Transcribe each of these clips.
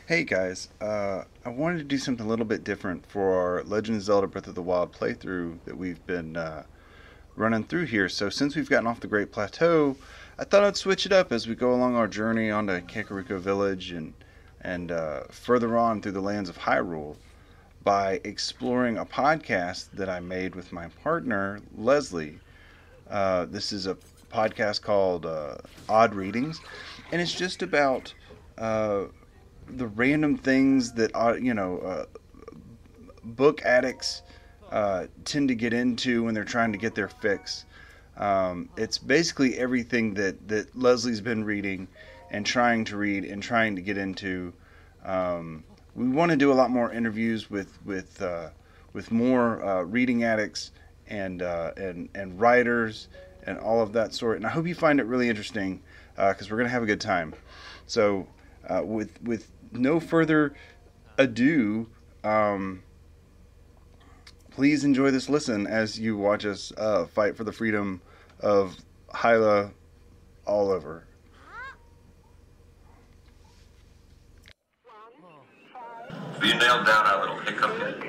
Hey guys, I wanted to do something a little bit different for our Legend of Zelda Breath of the Wild playthrough that we've been running through here. So since we've gotten off the Great Plateau, I thought I'd switch it up as we go along our journey onto Kakariko Village and further on through the lands of Hyrule by exploring a podcast that I made with my partner Leslie. This is a podcast called Odd Readings, and it's just about the random things that book addicts tend to get into when they're trying to get their fix. It's basically everything that Leslie's been reading and trying to read and trying to get into. We want to do a lot more interviews with more reading addicts and writers and all of that sort. And I hope you find it really interesting because we're going to have a good time. So with no further ado, please enjoy this listen as you watch us fight for the freedom of Hyla all over. Have you nailed down our little hiccup yet?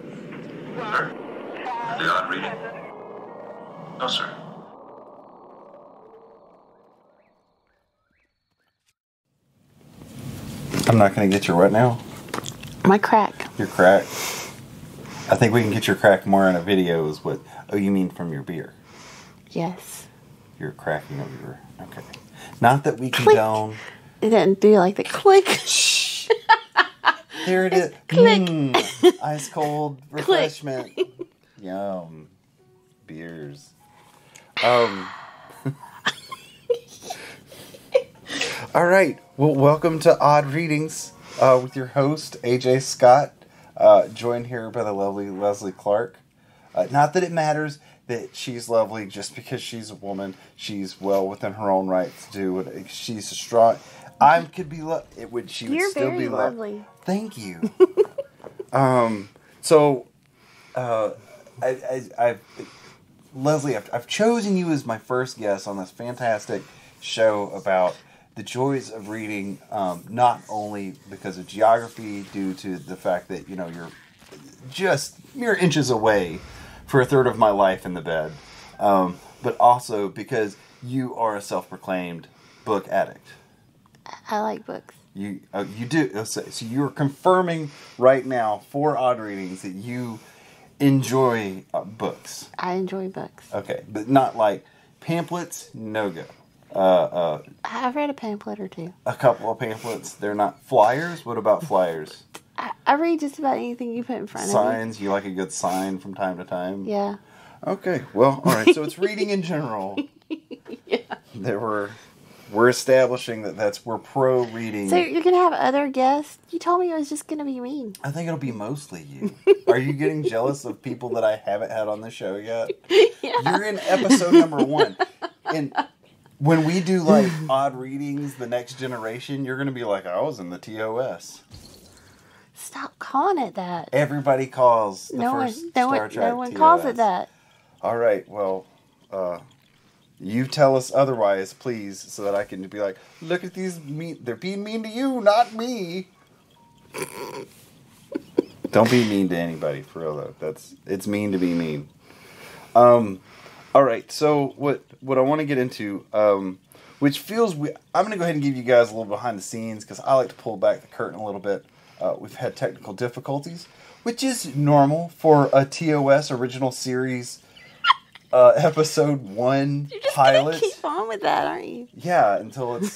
Sir? The odd reading? No, sir. I'm not going to get your what now? My crack. Your crack. I think we can get your crack more in a video is what... Oh, you mean from your beer? Yes. You're cracking of your... Okay. Not that we Click. condone... It didn't do like the click. Shh. There it is. Click. Ice cold refreshment. Yum. Beers. All right. Well, welcome to Odd Readings with your host, AJ Scott, joined here by the lovely Leslie Clark. Not that it matters that she's lovely just because she's a woman. She's well within her own right to do what she's a strong... I could be... She would You're still very be lovely. Thank you. Leslie, I've chosen you as my first guest on this fantastic show about the joys of reading, not only because of geography, due to the fact that, you're just mere inches away for a third of my life in the bed, but also because you are a self-proclaimed book addict. I like books. You do. So you're confirming right now for Odd Readings that you enjoy books. I enjoy books. Okay, but not like pamphlets. No go. I've read a pamphlet or two. A couple of pamphlets. They're not flyers. What about flyers? I read just about anything you put in front of me. Signs. You like a good sign from time to time. Yeah. Okay. Well, all right. So it's reading in general. Yeah. We're establishing that we're pro reading. So you're going to have other guests? You told me it was just going to be me. I think it'll be mostly you. Are you getting jealous of people that I haven't had on the show yet? Yeah. You're in episode number 1. And when we do like Odd Readings, the next generation, you're going to be like, I was in the TOS. Stop calling it that. Everybody calls the first Star Trek No one TOS. calls it that. All right, well, you tell us otherwise, please, so that I can be like, look at these they're being mean to you, not me. Don't be mean to anybody, for real though. It's mean to be mean. All right, so what I want to get into, which feels weird, I'm going to go ahead and give you guys a little behind the scenes because I like to pull back the curtain a little bit. We've had technical difficulties, which is normal for a TOS original series. Episode 1 You're just pilot. going to keep on with that, aren't you? Yeah, until the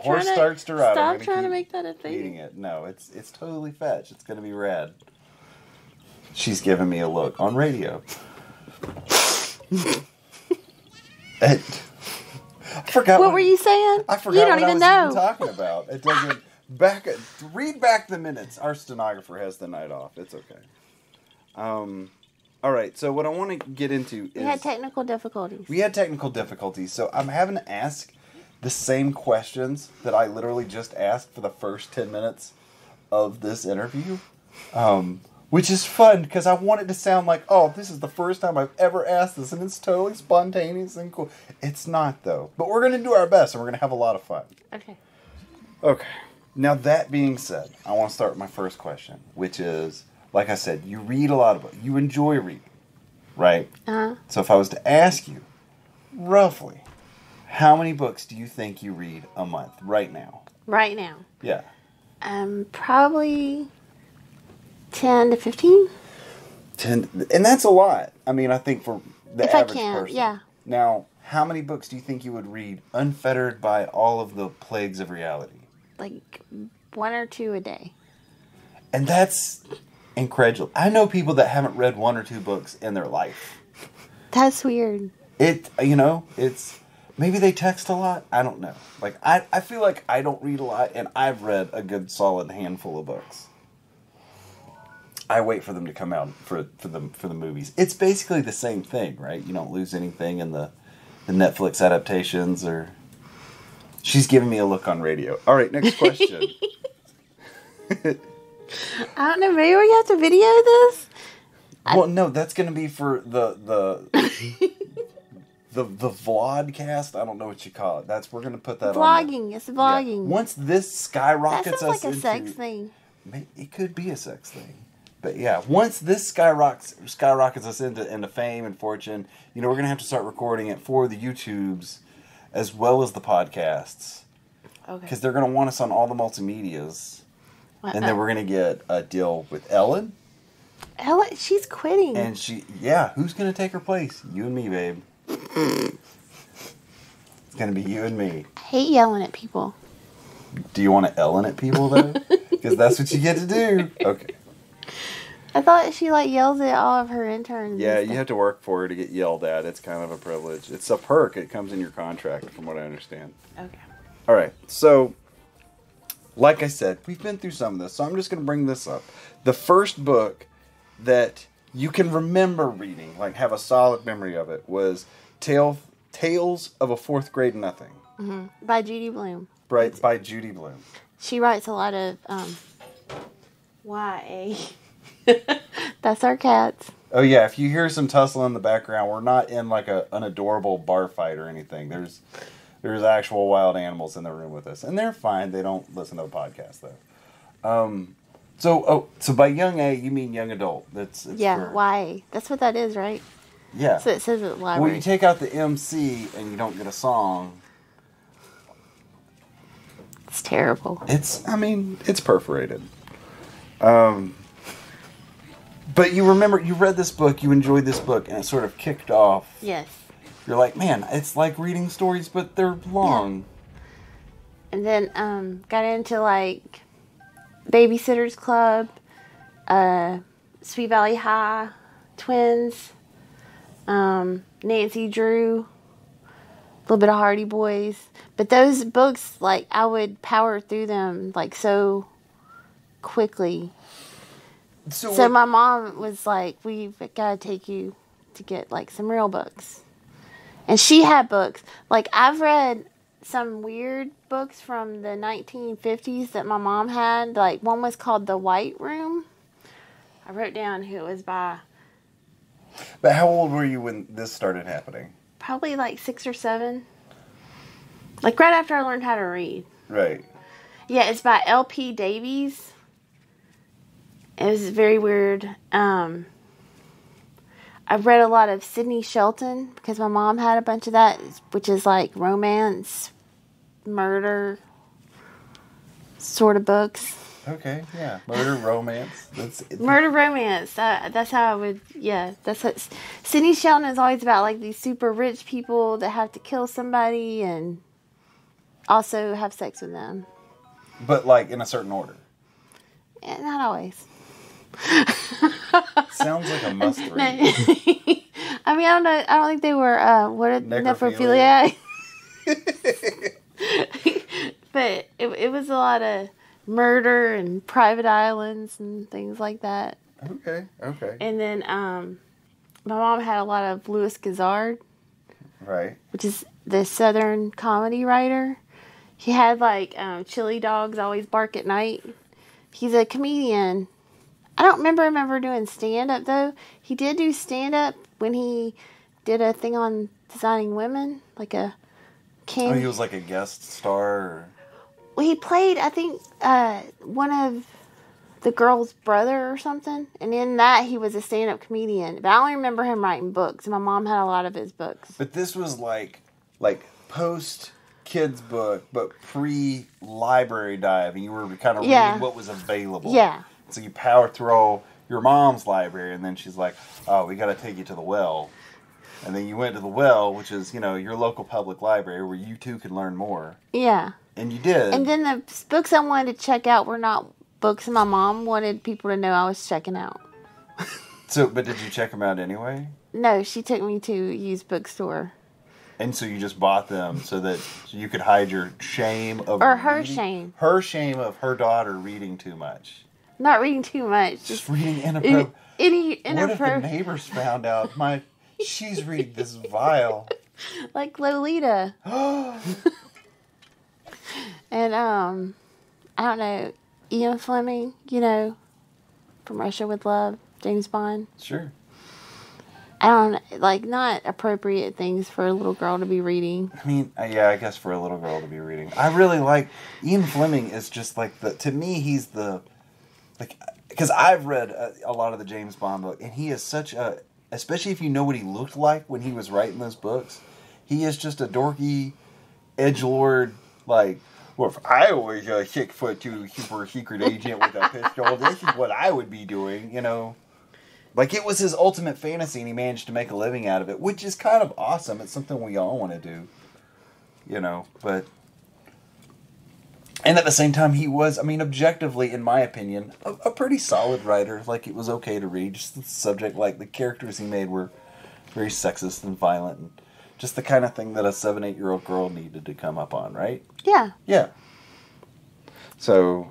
horse starts to ride. Stop trying to make that a thing. Eating it. No, it's totally fetch. It's gonna be rad. She's giving me a look on radio. I forgot. What were you saying? I forgot you don't what even I was know. even talking about. It doesn't. Read back the minutes. Our stenographer has the night off. It's okay. All right, so what I want to get into is... We had technical difficulties. So I'm having to ask the same questions that I literally just asked for the first 10 minutes of this interview. Which is fun, because I want it to sound like, oh, this is the first time I've ever asked this, and it's totally spontaneous and cool. It's not, though. But we're going to do our best, and we're going to have a lot of fun. Okay. Okay. Now, that being said, I want to start with my first question, which is, like I said, you read a lot of books. You enjoy reading, right? Uh-huh. So if I was to ask you, roughly, how many books do you think you read a month right now? Right now. Yeah. Probably 10 to 15. 10, and that's a lot. I mean, I think for the If I average can, person. yeah. Now, how many books do you think you would read unfettered by all of the plagues of reality? Like 1 or 2 a day. And that's incredible. I know people that haven't read 1 or 2 books in their life. That's weird. It's maybe they text a lot. I don't know. Like I feel like I don't read a lot, and I've read a good solid handful of books. I wait for them to come out for the movies. It's basically the same thing, right? You don't lose anything in the Netflix adaptations or. She's giving me a look on radio. All right, next question. I don't know. Maybe we have to video this. Well, no, that's going to be for the vlogcast. I don't know what you call it. We're going to put that vlogging. on. It's vlogging. Yeah. Once this skyrockets that sounds us like a into, sex thing. It could be a sex thing. But yeah, once this skyrockets us into fame and fortune, we're going to have to start recording it for the YouTubes as well as the podcasts. Okay. Because they're going to want us on all the multimedias. And then we're going to get a deal with Ellen. Ellen, she's quitting. And who's going to take her place? You and me, babe. It's going to be you and me. I hate yelling at people. Do you want to Ellen at people, though? Because that's what you get to do. Okay. I thought she yells at all of her interns. Yeah, you have to work for her to get yelled at. It's kind of a privilege. It's a perk. It comes in your contract, from what I understand. Okay. All right. So, like I said, we've been through some of this, so I'm just going to bring this up. The first book that you can remember reading, have a solid memory of it, was Tales of a Fourth Grade Nothing. Mm-hmm. By Judy Blume. Right, by Judy Blume. She writes a lot of YA. That's our cats. Oh yeah, if you hear some tussle in the background, we're not in an adorable bar fight or anything. There's actual wild animals in the room with us, and they're fine. They don't listen to the podcast though. So by young A, you mean young adult? It's YA. That's what that is, right? Yeah. So it says it library. Well, you take out the MC and you don't get a song. It's terrible. It's perforated. But you remember, you read this book, you enjoyed this book, and it sort of kicked off. Yes. You're like, man, it's like reading stories, but they're long. Yeah. And then got into Babysitter's Club, Sweet Valley High, Twins, Nancy Drew, a little bit of Hardy Boys. But those books, I would power through them so quickly. So my mom was like, we've got to take you to get some real books. And she had books. I've read some weird books from the 1950s that my mom had. One was called The White Room. I wrote down who it was by. But how old were you when this started happening? Probably 6 or 7. Right after I learned how to read. Right. Yeah, it's by L.P. Davies. It was very weird. I've read a lot of Sidney Shelton because my mom had a bunch of that, which is romance, murder sort of books. Okay, yeah. Murder, romance. Murder, romance. That's how I would, yeah. That's what Sidney Shelton is always about, these super rich people that have to kill somebody and also have sex with them. But, in a certain order. Yeah, not always. Sounds like a must read. I don't know. I don't think they were necrophilia. But it was a lot of murder and private islands and things like that. Okay. And then my mom had a lot of Louis Gossard. Right. Which is the Southern comedy writer. He had Chili Dogs Always Bark at Night. He's a comedian. I don't remember doing stand-up, though. He did do stand-up when he did a thing on designing women, a Oh, he was a guest star? he played, I think, one of the girl's brother or something. And in that, he was a stand-up comedian. But I only remember him writing books. And my mom had a lot of his books. But this was like post kids book, but pre-library dive. And you were kind of reading what was available. Yeah. So you power through all your mom's library. And then she's like, oh, we got to take you to the well. And then you went to the well, which is, your local public library where you too can learn more. Yeah. And you did. And then the books I wanted to check out were not books my mom wanted people to know I was checking out. But did you check them out anyway? No, she took me to a used bookstore. And so you just bought them so that you could hide your shame of her shame. Her shame of her daughter reading too much. Not reading too much. Just reading inappropriate. What if the Inappropriate. neighbors found out she's reading this vile. Like Lolita. And, I don't know, Ian Fleming, from Russia with Love, James Bond. Sure. I don't, not appropriate things for a little girl to be reading. I mean, yeah, I guess for a little girl to be reading. I really like, Ian Fleming is just to me, he's because I've read a lot of the James Bond book, and he is such especially if you know what he looked like when he was writing those books, he is just a dorky, edgelord, well, if I was a 6'2" super secret agent with a pistol, this is what I would be doing, It was his ultimate fantasy, and he managed to make a living out of it, which is kind of awesome. It's something we all want to do, but... And at the same time, he was, objectively, in my opinion, a pretty solid writer. It was okay to read. Just the subject, the characters he made were very sexist and violent, and just the kind of thing that a 7-8-year-old girl needed to come up on, right? Yeah. Yeah. So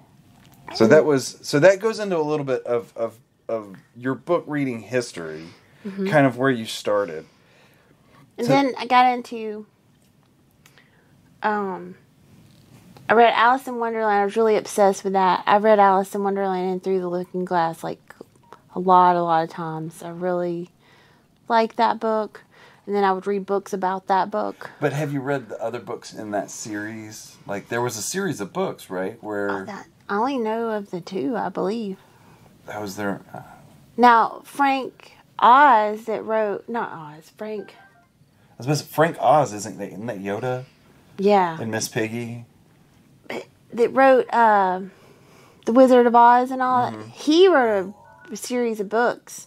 that goes into a little bit of your book reading history, kind of where you started. And then I got into, I read Alice in Wonderland. I was really obsessed with that. I read Alice in Wonderland and Through the Looking Glass a lot of times. I really liked that book. And then I would read books about that book. But have you read the other books in that series? There was a series of books, right? Where I only know of the two, I believe. That was their... Now, Frank Oz that wrote... Not Oz, Frank... I was supposed to, Frank Oz, isn't that Yoda? Yeah. And Miss Piggy? That wrote The Wizard of Oz and all that. He wrote a series of books.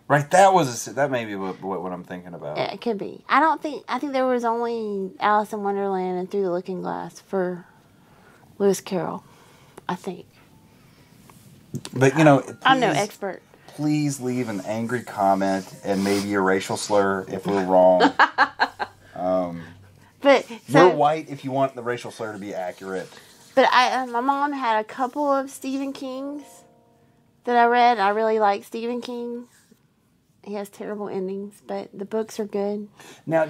Right, that may be what I'm thinking about. Yeah, it could be. I think there was only Alice in Wonderland and Through the Looking Glass for Lewis Carroll, I think. But, I'm no expert. Please leave an angry comment and maybe a racial slur if we're wrong. We're white if you want the racial slur to be accurate. But my mom had a couple of Stephen King's that I read. I really like Stephen King. He has terrible endings, but the books are good. Now,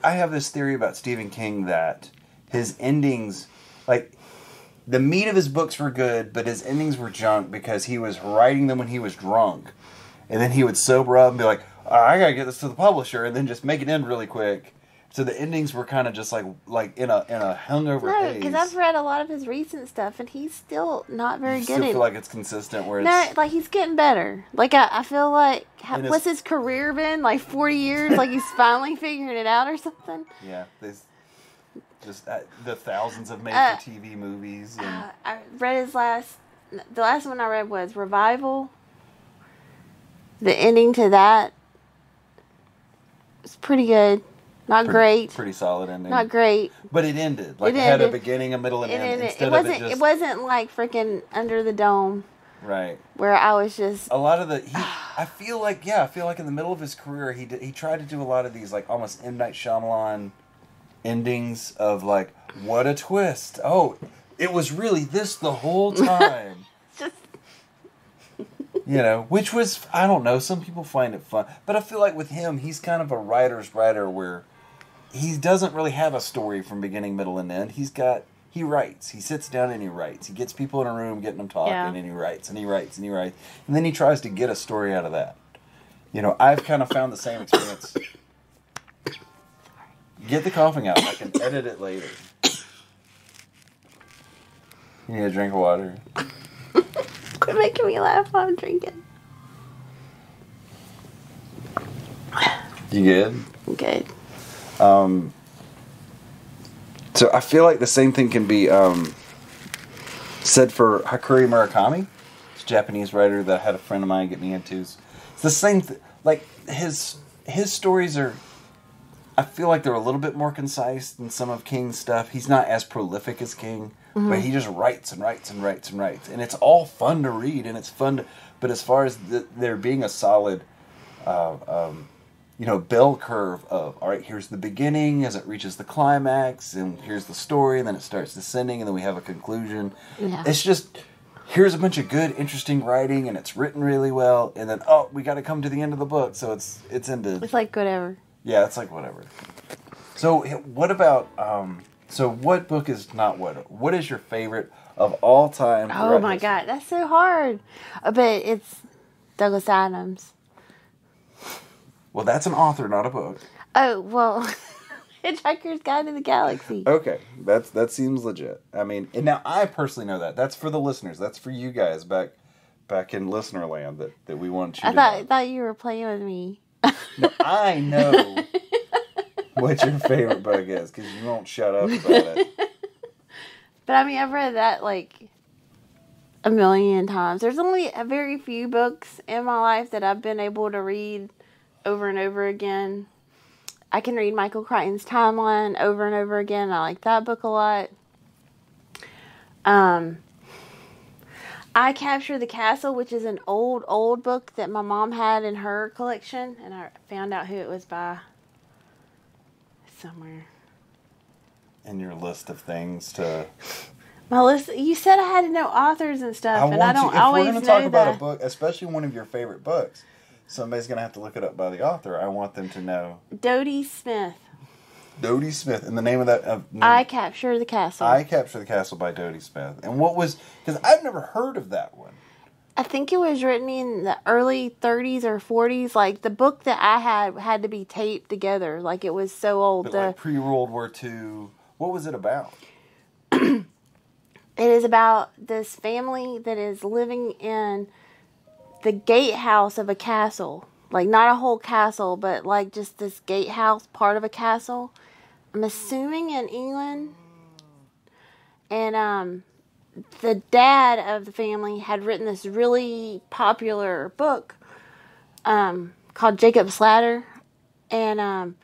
I have this theory about Stephen King that his endings, the meat of his books were good, but his endings were junk because he was writing them when he was drunk. And then he would sober up and be like, I gotta get this to the publisher, and then just make it end really quick. So the endings were kind of just like in a hungover haze. No, because I've read a lot of his recent stuff, and he's still not very good at it. You still feel like it's consistent? No, he's getting better. I feel like, what's his career been? 40 years? He's finally figuring it out or something? Yeah, just the thousands of made-for-TV movies. And... I read the last one I read was Revival. The ending to that was pretty good. Not great. Pretty solid ending. Not great. But it ended. It had a beginning, a middle, and end. It wasn't like freaking Under the Dome. Right. Where I was just... A lot of I feel like in the middle of his career, he tried to do a lot of these, almost M. Night Shyamalan endings of, what a twist. Oh, it was really this the whole time. Just... which was, I don't know, some people find it fun. But I feel like with him, he's kind of a writer's writer where he doesn't really have a story from beginning, middle, and end. He writes. He sits down and he writes. He gets people in a room, getting them talking, and he writes, and he writes, and he writes. And then he tries to get a story out of that. I've kind of found the same experience. Get the coughing out. I can edit it later. You need a drink of water. Quit making me laugh while I'm drinking. You good? I'm good. So I feel like the same thing can be said for Haruki Murakami. It's a Japanese writer that I had a friend of mine get me into. It's the same like his stories are, I feel like they're a little bit more concise than some of King's stuff. He's not as prolific as King, but he just writes and writes and writes and writes. And it's all fun to read, and it's fun to, but as far as there being a solid bell curve of, all right, here's the beginning as it reaches the climax, and here's the story, and then it starts descending, and then we have a conclusion. Yeah. It's just, here's a bunch of good, interesting writing, and it's written really well, and then, oh, we got to come to the end of the book, so it's ended. It's like whatever. Yeah, it's like whatever. So what about, so what book is not what? What is your favorite of all time? Oh my God, that's so hard. But it's Douglas Adams. Well, that's an author, not a book. Oh, well, Hitchhiker's Guide to the Galaxy. Okay, that seems legit. I mean, and now I personally know that. That's for the listeners. That's for you guys back in listener land that we want you to know. I thought you were playing with me. No, I know what your favorite book is, because you won't shut up about it. But I mean, I've read that like a million times. There's only a very few books in my life that I've been able to read over and over again. I can read Michael Crichton's Timeline over and over again. I like that book a lot. I Capture the Castle, which is an old book that my mom had in her collection, and I found out who it was by somewhere. In your list of things to... My list. You said I had to know authors and stuff, and I don't always know that. If we're going to talk about a book, especially one of your favorite books, somebody's going to have to look it up by the author. I want them to know. Dodie Smith. Dodie Smith. And the name of that... I Capture the Castle. I Capture the Castle by Dodie Smith. And what was... Because I've never heard of that one. I think it was written in the early 30s or 40s. Like, the book that I had to be taped together. Like, it was so old. But like pre-World War II. What was it about? It is about this family that is living in the gatehouse of a castle. Like, not a whole castle, but like just this gatehouse part of a castle. I'm assuming in England. And the dad of the family had written this really popular book called Jacob's Ladder. And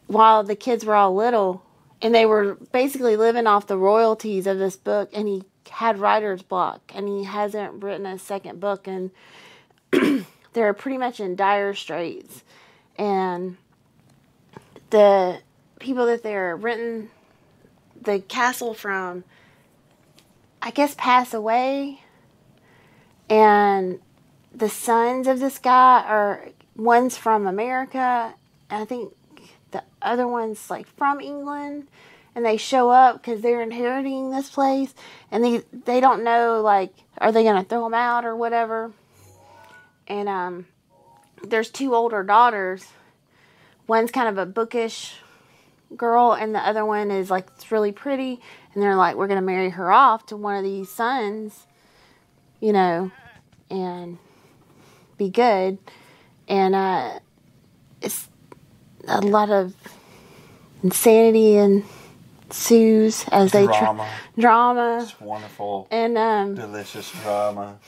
while the kids were all little, and they were basically living off the royalties of this book, and he had writer's block, and he hasn't written a second book, and they're pretty much in dire straits. And the people that they're renting the castle from, I guess, pass away, and the sons of this guy one's from America, and I think the other one's like from England, and they show up because they're inheriting this place, and they don't know, like, are they going to throw them out or whatever. And there's two older daughters. One's kind of a bookish girl, and the other one is like, it's really pretty, and they're like, we're going to marry her off to one of these sons, and be good. And it's a lot of insanity ensues as drama. It's wonderful. And delicious drama.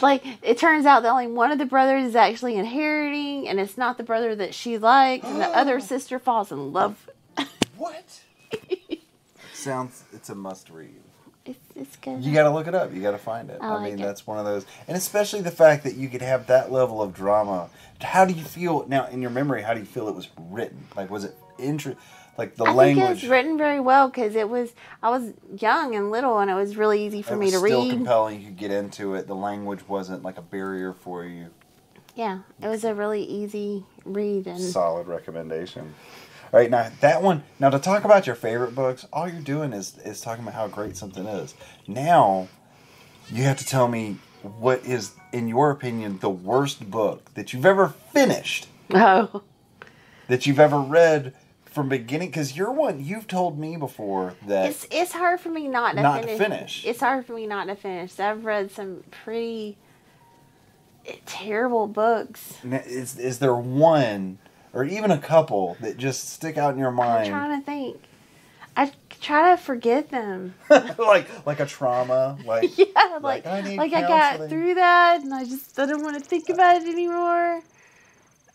Like, it turns out that only one of the brothers is actually inheriting, and it's not the brother that she likes, and the other sister falls in love. What? It's a must read. It's good. You got to look it up. You got to find it. I mean, that's one of those, and especially the fact that you could have that level of drama. How do you feel now in your memory? How do you feel it was written? Like, was it like the language? I think it was written very well because I was young and little, and it was really easy for me to read. It was still compelling. You could get into it. The language wasn't like a barrier for you. Yeah, it was a really easy read and solid recommendation. All right, now that one. Now to talk about your favorite books, all you're doing is talking about how great something is. Now, you have to tell me what is, in your opinion, the worst book that you've ever finished. Oh. That you've ever read from beginning, because you've told me before that it's hard for me not to finish. It's hard for me not to finish. I've read some pretty terrible books. Is there one or even a couple that just stick out in your mind? I'm trying to think. I try to forget them. like a trauma, yeah, I need I got through that, and I don't want to think about it anymore.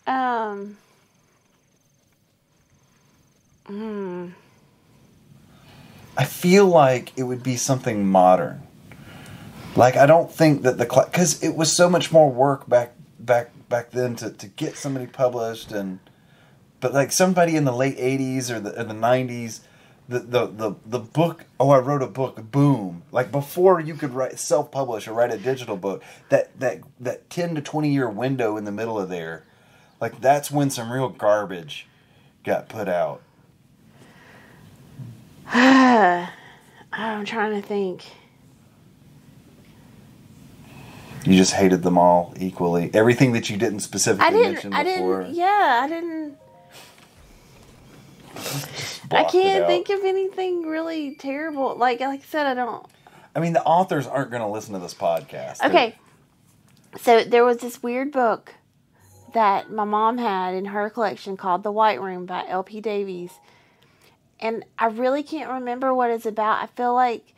I feel like it would be something modern. Like, I don't think that because it was so much more work back then to get somebody published, but like somebody in the late 80s or the 90s, the book, I wrote a book, boom. Like, before you could self-publish or write a digital book, that 10 to 20 year window in the middle of there, like, that's when some real garbage got put out. I'm trying to think. You just hated them all equally. Everything that you didn't specifically mention before. I didn't. I can't think of anything really terrible. Like I said, I don't. I mean, the authors aren't going to listen to this podcast. Okay. So there was this weird book that my mom had in her collection called The White Room by L.P. Davies. And I really can't remember what it's about. I feel like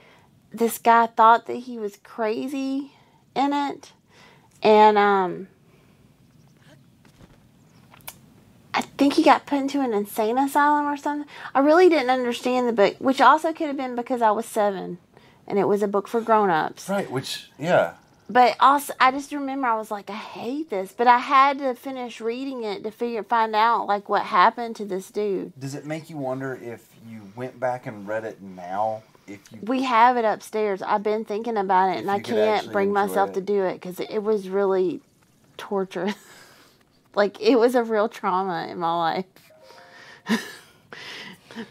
this guy thought that he was crazy in it. And I think he got put into an insane asylum or something. I really didn't understand the book, which also could have been because I was 7 and it was a book for grown-ups. Right, which, yeah. But also, I just remember I was like, I hate this. But I had to finish reading it to find out, like, what happened to this dude. Does it make you wonder if you went back and read it now? We have it upstairs. I've been thinking about it, and I can't bring myself to do it because it was really torturous. Like, it was a real trauma in my life.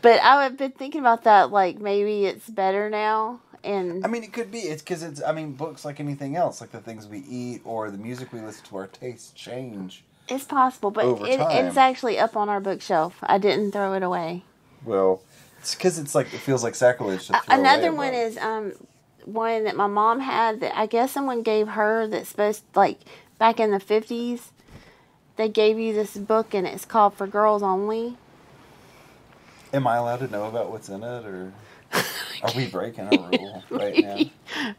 But I've been thinking about that, like, maybe it's better now. And I mean, it could be. It's because books like anything else, like the things we eat or the music we listen to, our tastes change. It's possible, but it's actually up on our bookshelf. I didn't throw it away. Well, it's because it feels like sacrilege to throw Another away one is one that my mom had that I guess someone gave her that's supposed to, like, back in the 50s. They gave you this book and it's called For Girls Only. Am I allowed to know about what's in it, or are we breaking a rule right now?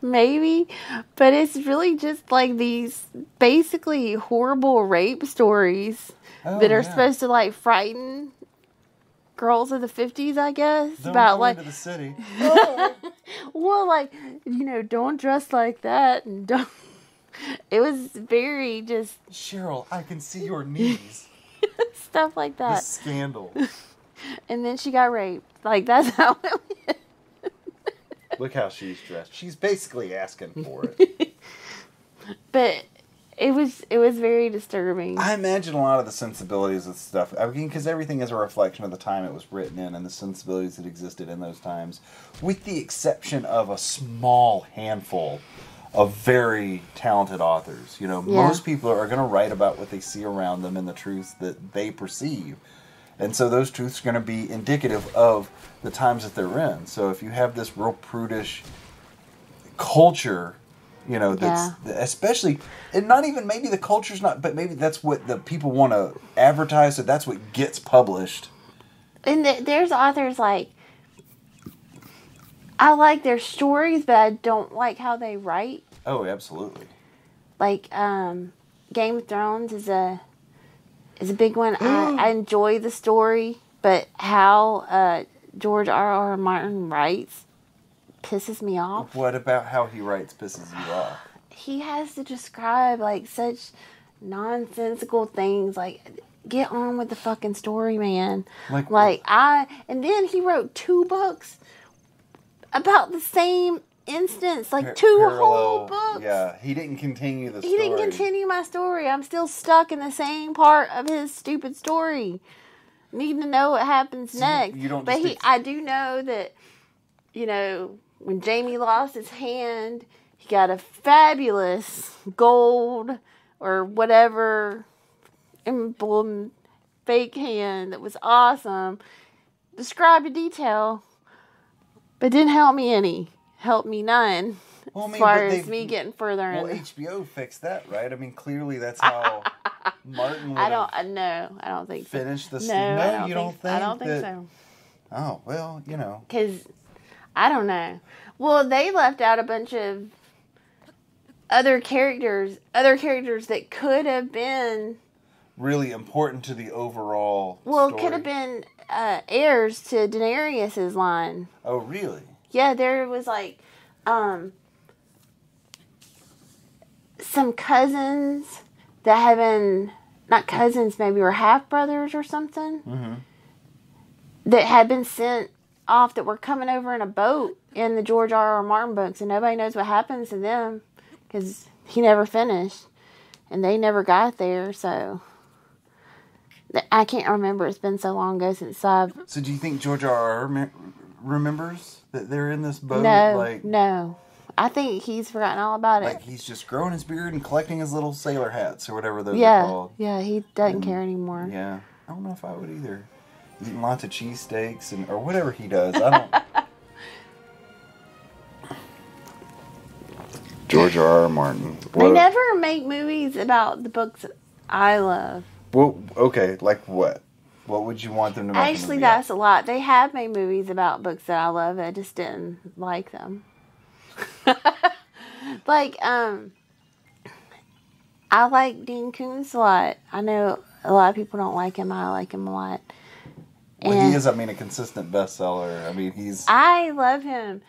Maybe, but it's really just like these basically horrible rape stories that are supposed to, like, frighten girls of the 50s, I guess. Don't about go like into the city. Well, like, don't dress like that and don't. It was very just Cheryl, I can see your knees. stuff like that. The scandal. And then she got raped. Like, that's how it went. Look how she's dressed. She's basically asking for it. But it was very disturbing. I imagine a lot of the sensibilities of stuff, I mean, because everything is a reflection of the time it was written in and the sensibilities that existed in those times, with the exception of a small handful of very talented authors. Most people are going to write about what they see around them and the truths that they perceive. And so those truths are going to be indicative of the times that they're in. So if you have this real prudish culture, that's especially, and not even maybe the culture's not, but maybe that's what the people want to advertise, so that's what gets published. And there's authors like, I like their stories, but I don't like how they write. Oh, absolutely. Like, Game of Thrones is a big one. I enjoy the story, but how George R.R. Martin writes pisses me off. What about how he writes pisses you off? He has to describe, like, such nonsensical things. Like, get on with the fucking story, man. And then he wrote 2 books about the same instance, like two whole books. Yeah, he didn't continue the story. He didn't continue my story. I'm still stuck in the same part of his stupid story. Needing to know what happens next. I do know that, when Jamie lost his hand, he got a fabulous gold or whatever emblem fake hand that was awesome. Described in detail, but didn't help me any. Helped me none. Well, I mean, as far as me getting further in. Well, HBO fixed that, right? I mean, clearly that's how Martin would I don't think so. Finished the No, you don't think? I don't think so. Oh, well, you know. Because, I don't know. Well, they left out a bunch of other characters that could have been really important to the overall Well, story. it could have been heirs to Daenerys' line. Oh, really? Yeah, there was like some cousins that had been, not cousins, maybe were half-brothers or something, that had been sent off that were coming over in a boat in the George R.R. Martin books, and nobody knows what happens to them because he never finished, and they never got there, so I can't remember. It's been so long ago since I've... So do you think George R.R. remembers that they're in this boat? No. I think he's forgotten all about it. Like he's just growing his beard and collecting his little sailor hats or whatever those are called. Yeah, he doesn't care anymore. Yeah. I don't know if I would either. Eating lots of cheesesteaks or whatever he does. I don't... George R.R. Martin. They never make movies about the books I love. Well, okay, like what? What would you want them to make? Actually, that's a lot. They have made movies about books that I love. I just didn't like them. Like, I like Dean Koontz a lot. I know a lot of people don't like him. I like him a lot. Well, he is, a consistent bestseller. I mean, I love him.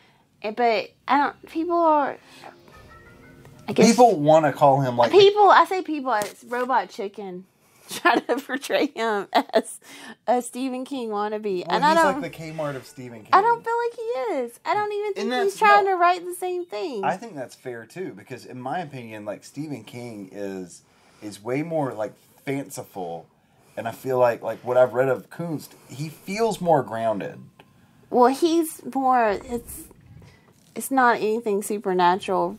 But people are... I guess... People want to call him like... I say people, it's Robot Chicken. Trying to portray him as a Stephen King wannabe. Well, and he's like the Kmart of Stephen King. I don't feel like he is. I don't even think he's trying to write the same thing. I think that's fair too, because in my opinion, like Stephen King is way more like fanciful, and I feel like what I've read of Koontz, he feels more grounded. Well, he's more. It's not anything supernatural.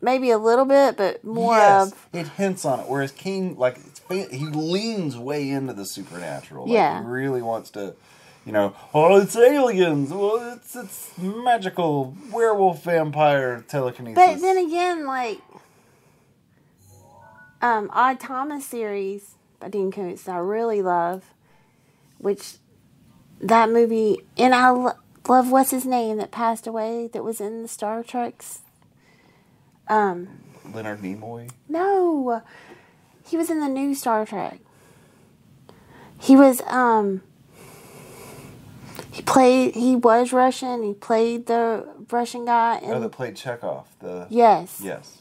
Maybe a little bit, but more of... it hints on it. Whereas King, like, he leans way into the supernatural. Like, yeah. He really wants to, it's aliens. Well, it's magical werewolf vampire telekinesis. But then again, like, Odd Thomas series by Dean Koontz I really love, which that movie, and I love what's his name that passed away that was in the Star Trek's. Leonard Nimoy? No. He was in the new Star Trek. He was, he was Russian. He played the Russian guy. That played Chekhov. Yes. Yes.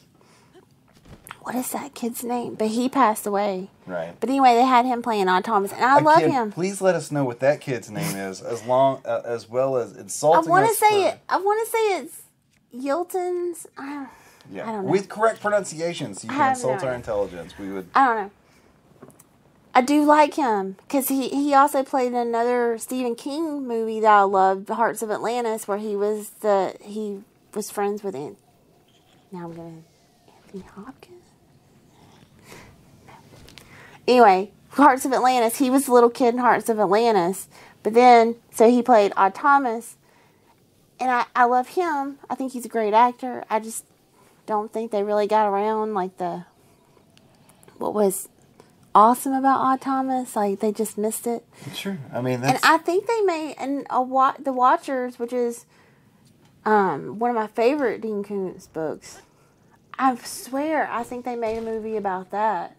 What is that kid's name? But he passed away. Right. But anyway, they had him playing Odd Thomas, and I love him. Please let us know what that kid's name is, as well as insulting. I want to say it's Yilton's. Yeah. I don't know. With correct pronunciations, you can insult our intelligence. We would. I don't know. I do like him because he also played in another Stephen King movie that I loved, The Hearts of Atlantis, where he was friends with Anthony Hopkins. No. Anyway, Hearts of Atlantis. He was the little kid in Hearts of Atlantis, but then so he played Odd Thomas, and I love him. I think he's a great actor. I just don't think they really got around like what was awesome about Odd Thomas. Like they just missed it. Sure, I mean and I think they made The Watchers, which is one of my favorite Dean Koontz books. I swear, I think they made a movie about that.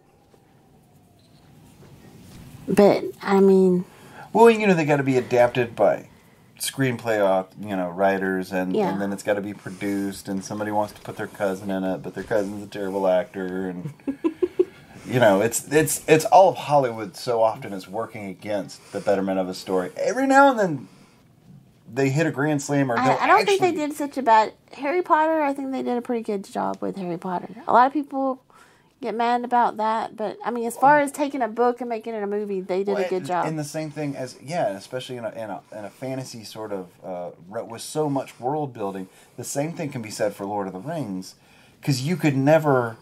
But I mean, well, they got to be adapted by screenplay, writers, and then it's got to be produced, and somebody wants to put their cousin in it, but their cousin's a terrible actor, and it's all of Hollywood so often is working against the betterment of a story. Every now and then they hit a grand slam or I don't think they did such a bad Harry Potter. I think they did a pretty good job with Harry Potter. A lot of people get mad about that, but I mean, as far as taking a book and making it a movie, they did a good job. And the same thing as especially in a fantasy sort of with so much world building, the same thing can be said for Lord of the Rings, because you could never.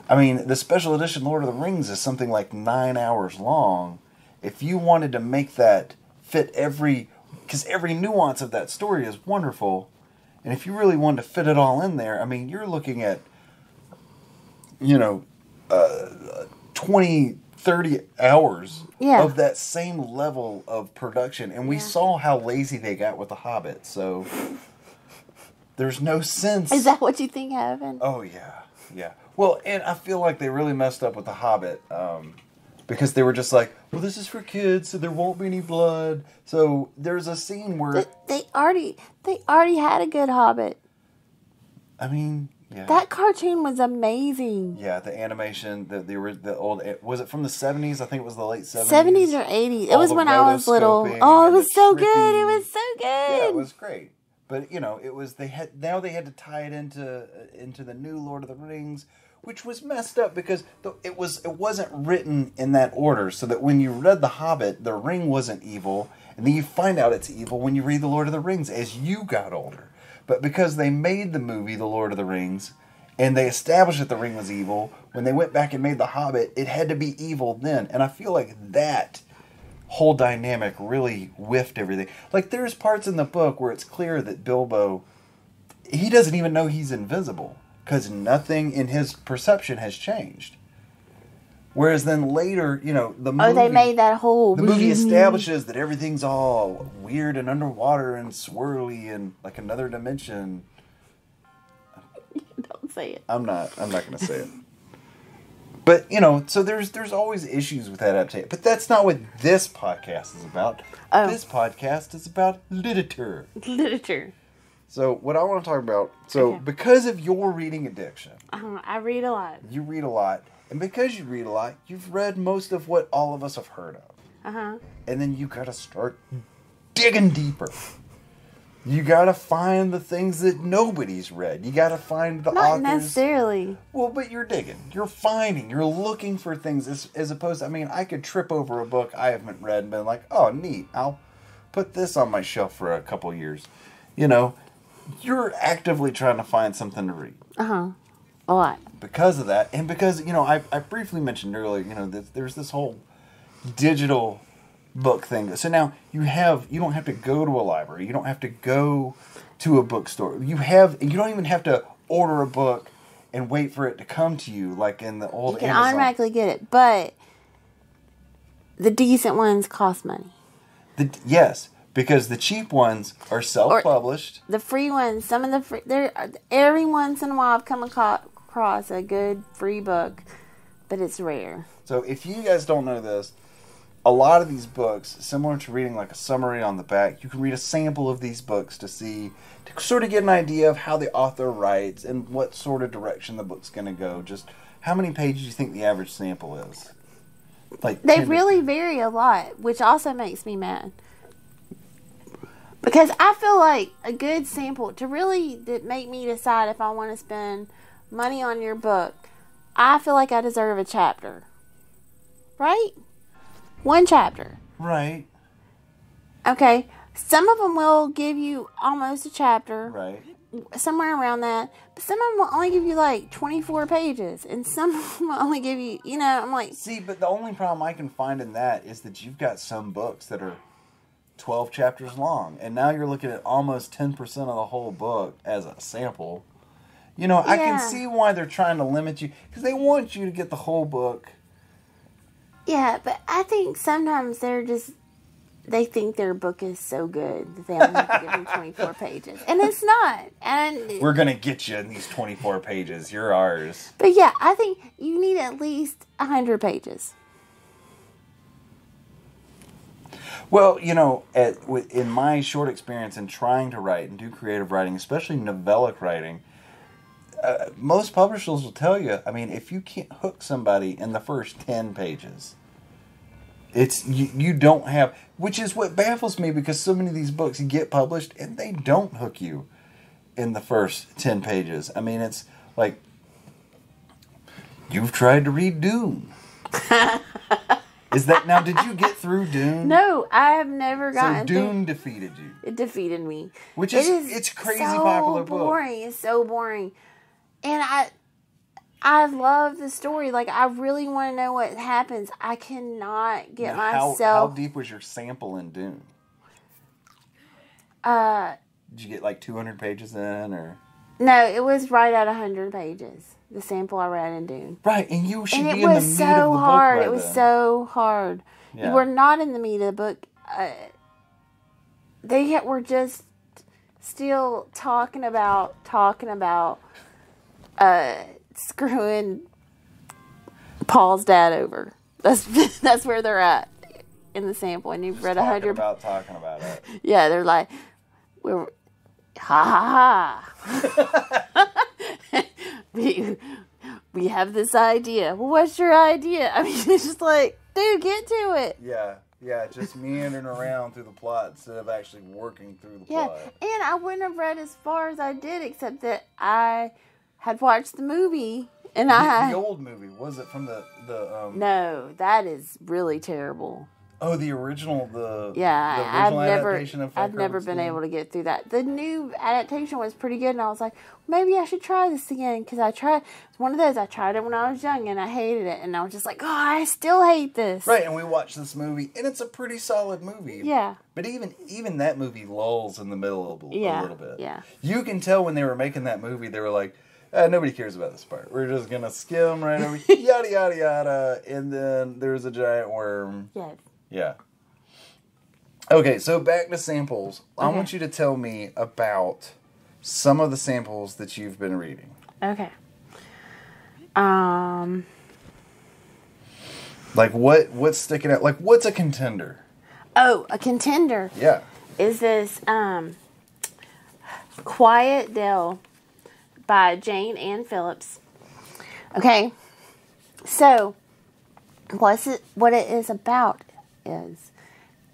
I mean, the special edition Lord of the Rings is something like 9 hours long. if you wanted to make that fit because every nuance of that story is wonderful, and if you really wanted to fit it all in there, I mean, you're looking at, 20, 30 hours of that same level of production, and we saw how lazy they got with The Hobbit, so there's no sense. Is that what you think happened? Oh, yeah. Well, and I feel like they really messed up with The Hobbit, because they were just like, well, this is for kids, so there won't be any blood. So there's a scene where they already had a good Hobbit. I mean, yeah. That cartoon was amazing. Yeah, the animation, the old, was it from the 70s? I think it was the late 70s. 70s or 80s. It was when I was little. Oh, it was so good. It was so good. Yeah, it was great. But it was they had to tie it into the new Lord of the Rings, which was messed up because it wasn't written in that order, so that when you read The Hobbit, the ring wasn't evil, and then you find out it's evil when you read The Lord of the Rings as you got older. But because they made the movie The Lord of the Rings, and they established that the ring was evil, when they went back and made The Hobbit, it had to be evil then. And I feel like that whole dynamic really whiffed everything. Like, there's parts in the book where it's clear that Bilbo, he doesn't even know he's invisible, because nothing in his perception has changed. Whereas then later, the movie... Oh, they made that whole... The movie establishes that everything's all weird and underwater and swirly and like another dimension. Don't say it. I'm not going to say it. But, so there's always issues with adaptation. But that's not what this podcast is about. Oh. This podcast is about literature. Literature. So what I want to talk about... because of your reading addiction... I read a lot. You read a lot. And because you read a lot, you've read most of what all of us have heard of. Uh-huh. And then you got to start digging deeper. You got to find the things that nobody's read. You got to find the authors. Not necessarily. Well, but you're digging. You're finding. You're looking for things as opposed to, I could trip over a book I haven't read and been like, oh, neat. I'll put this on my shelf for a couple years. You're actively trying to find something to read. Uh-huh. A lot. Because of that, and because, I briefly mentioned earlier, that there's this whole digital book thing. So now you don't have to go to a library. You don't have to go to a bookstore. You don't even have to order a book and wait for it to come to you like in the old Amazon. You can automatically get it, but the decent ones cost money. Yes, because the cheap ones are self-published. Or the free ones, every once in a while I've come across a good free book, but it's rare. So if you guys don't know this, a lot of these books, similar to reading like a summary on the back, you can read a sample of these books to sort of get an idea of how the author writes and what sort of direction the book's going to go. Just how many pages do you think the average sample is? Like they really vary a lot, which also makes me mad. Because I feel like a good sample, to really make me decide if I want to spend money on your book, I feel like I deserve a chapter. Right? One chapter. Right. Okay. Some of them will give you almost a chapter. Right. Somewhere around that. But some of them will only give you like 24 pages. And some of them will only give you, I'm like... See, but the only problem I can find in that is that you've got some books that are 12 chapters long. And now you're looking at almost 10% of the whole book as a sample. I can see why they're trying to limit you. Because they want you to get the whole book. Yeah, but I think sometimes they think their book is so good that they only have to give them 24 pages. And it's not. And we're going to get you in these 24 pages. You're ours. But yeah, I think you need at least 100 pages. Well, in my short experience in trying to write and do creative writing, especially novellic writing, most publishers will tell you, if you can't hook somebody in the first 10 pages, you don't have, which is what baffles me, because so many of these books get published and they don't hook you in the first 10 pages. It's like, you've tried to read Dune. Now, did you get through Dune? No, I have never gotten through. So Dune defeated you. It defeated me. It's crazy popular book. It's so boring. And I love the story. Like, I really want to know what happens. I cannot get myself... How deep was your sample in Dune? Did you get like 200 pages in, or... No, it was right at 100 pages. The sample I read in Dune. Right, and you should and be in the meat of the book by It was so hard. Yeah. You were not in the meat of the book. They were just still talking about screwing Paul's dad over. That's where they're at in the sample. And you've read 100. Talking about it. Yeah, they're like, we're ha ha ha. we have this idea. Well, what's your idea? I mean, it's just like, dude, get to it. Yeah, just meandering around through the plot instead of actually working through the plot. Yeah, and I wouldn't have read as far as I did, except that I had watched the movie, and the old movie, was it from the No, that is really terrible. Oh, the original, adaptation of I've never been able to get through that. The new adaptation was pretty good, and I was like, maybe I should try this again, because it's one of those, I tried it when I was young, and I hated it, and I was just like, oh, I still hate this. Right, and we watched this movie, and it's a pretty solid movie. Yeah. But even that movie lulls in the middle a little bit. Yeah. You can tell when they were making that movie, they were like, nobody cares about this part. We're just going to skim right over, yada, yada, yada, and then there's a giant worm. Yes. Yeah. Okay, so back to samples. I want you to tell me about some of the samples that you've been reading. Okay. Like what's sticking out? Like what's a contender? Oh, a contender. Yeah. Is this Quiet Dell by Jane Ann Phillips. Okay. So what it is about is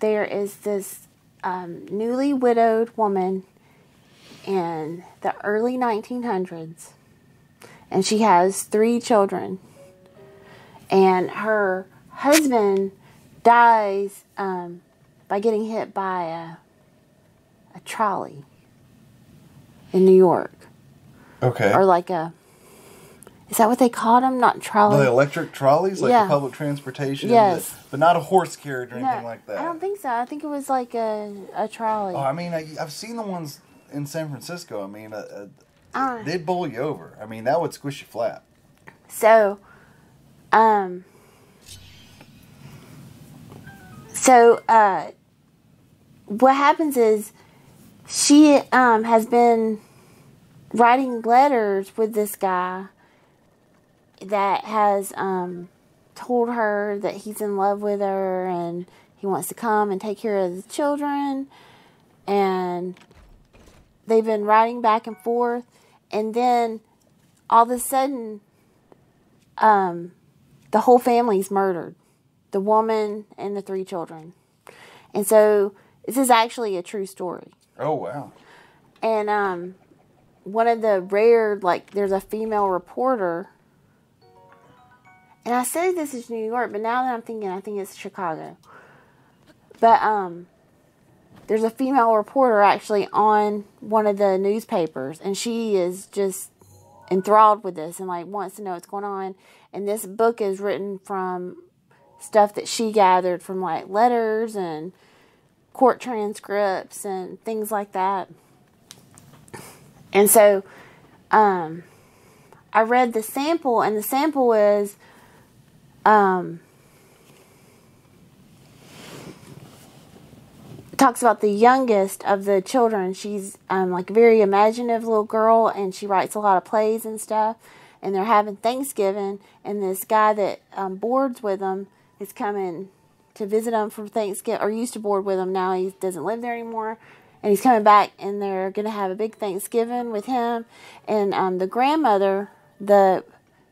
there is this newly widowed woman in the early 1900s, and she has 3 children, and her husband dies by getting hit by a trolley in New York. Okay. Or like is that what they called them? Not trolley. The electric trolleys, like the public transportation. Yes. But not a horse carriage or anything like that. I don't think so. I think it was like a trolley. Oh, I mean, I've seen the ones in San Francisco. I mean, they'd bowl you over. I mean, that would squish you flat. So, what happens is she has been writing letters with this guy that has told her that he's in love with her and he wants to come and take care of the children, and they've been writing back and forth, and then all of a sudden the whole family's murdered, the woman and the 3 children. And so this is actually a true story. Oh, wow. And one of the rare, there's a female reporter. And I said this is New York, but now that I'm thinking, I think it's Chicago. But there's a female reporter actually on one of the newspapers, and she is just enthralled with this and wants to know what's going on. And this book is written from stuff that she gathered from letters and court transcripts and things like that. And so I read the sample, and the sample is talks about the youngest of the children. She's a very imaginative little girl, and she writes a lot of plays and stuff. And they're having Thanksgiving, and this guy that boards with them is coming to visit them for Thanksgiving, or used to board with them. Now he doesn't live there anymore. And he's coming back, and they're going to have a big Thanksgiving with him. And the grandmother, the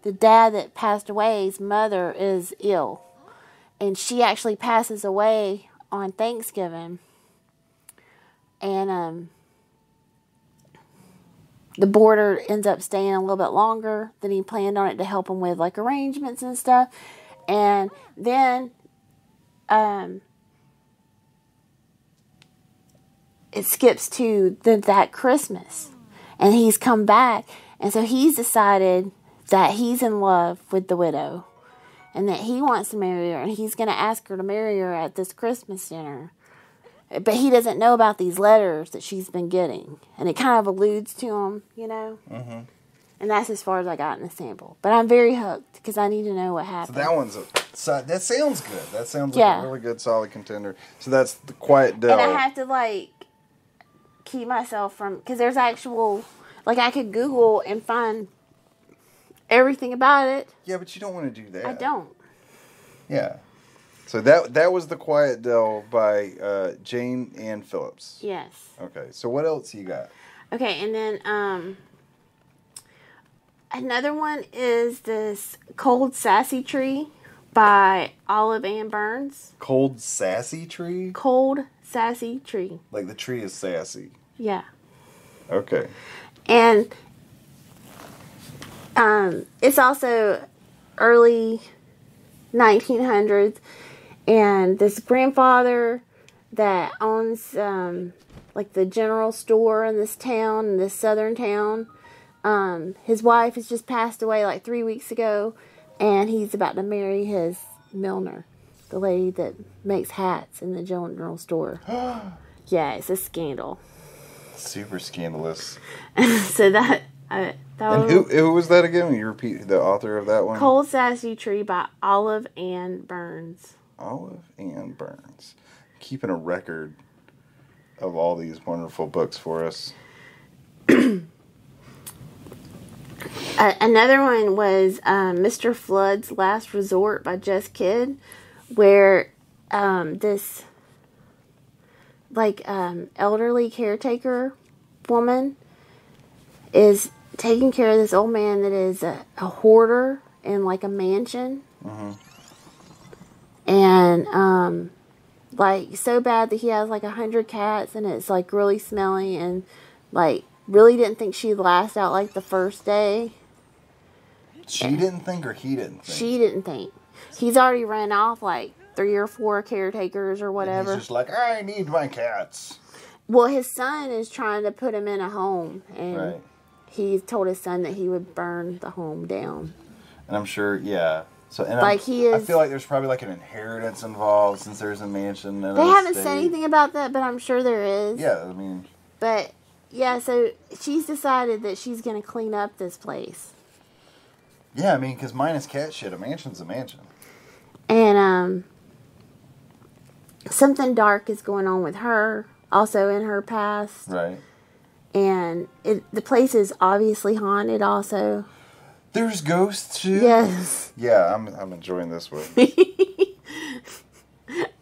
dad that passed away's mother, is ill. And she actually passes away on Thanksgiving. And the boarder ends up staying a little bit longer than he planned on it to help him with arrangements and stuff. And then it skips to that Christmas, and he's come back, and so he's decided that he's in love with the widow and that he wants to marry her and he's going to ask her to marry her at this Christmas dinner. But he doesn't know about these letters that she's been getting. And it kind of alludes to him, you know? Mm-hmm. And that's as far as I got in the sample. But I'm very hooked because I need to know what happened. So that sounds good. That sounds like a really good, solid contender. So that's The Quiet Dell. And I have to, like, keep myself from... Because there's actual... Like, I could Google and find everything about it. Yeah, but you don't want to do that. I don't. Yeah. So that was The Quiet Dell by Jane Ann Phillips. Yes. Okay. So what else you got? Okay, and then another one is this Cold Sassy Tree by Olive Ann Burns. Cold Sassy Tree? Cold Sassy Tree. Like the tree is sassy. Yeah. Okay. And it's also early 1900s. And this grandfather that owns, like, the general store in this town, in this southern town, his wife has just passed away, like, 3 weeks ago, and he's about to marry his milliner, the lady that makes hats in the general store. Yeah, it's a scandal. Super scandalous. So that and was... who was that again? Will you repeat the author of that one? Cold Sassy Tree by Olive Ann Burns. Olive Ann Burns. Keeping a record of all these wonderful books for us. Another one was Mr. Flood's Last Resort by Jess Kidd, where this elderly caretaker woman is taking care of this old man that is a hoarder in like a mansion. Mm-hmm. And, like, so bad that he has, like, 100 cats, and it's, like, really smelly, and, like, really didn't think she'd last out, like, the first day. She didn't think, or he didn't think? She didn't think. He's already ran off, like, 3 or 4 caretakers or whatever. And he's just like, I need my cats. Well, his son is trying to put him in a home, and he told his son that he would burn the home down. And I'm sure, yeah... So, and like I feel like there's probably like an inheritance involved since there's a mansion. And they haven't said anything about that, but I'm sure there is. Yeah, I mean. But, yeah, so she's decided that she's going to clean up this place. Yeah, I mean, because minus cat shit, a mansion's a mansion. And, something dark is going on with her, also in her past. Right. And the place is obviously haunted also. There's ghosts too? Yes. Yeah, I'm enjoying this one.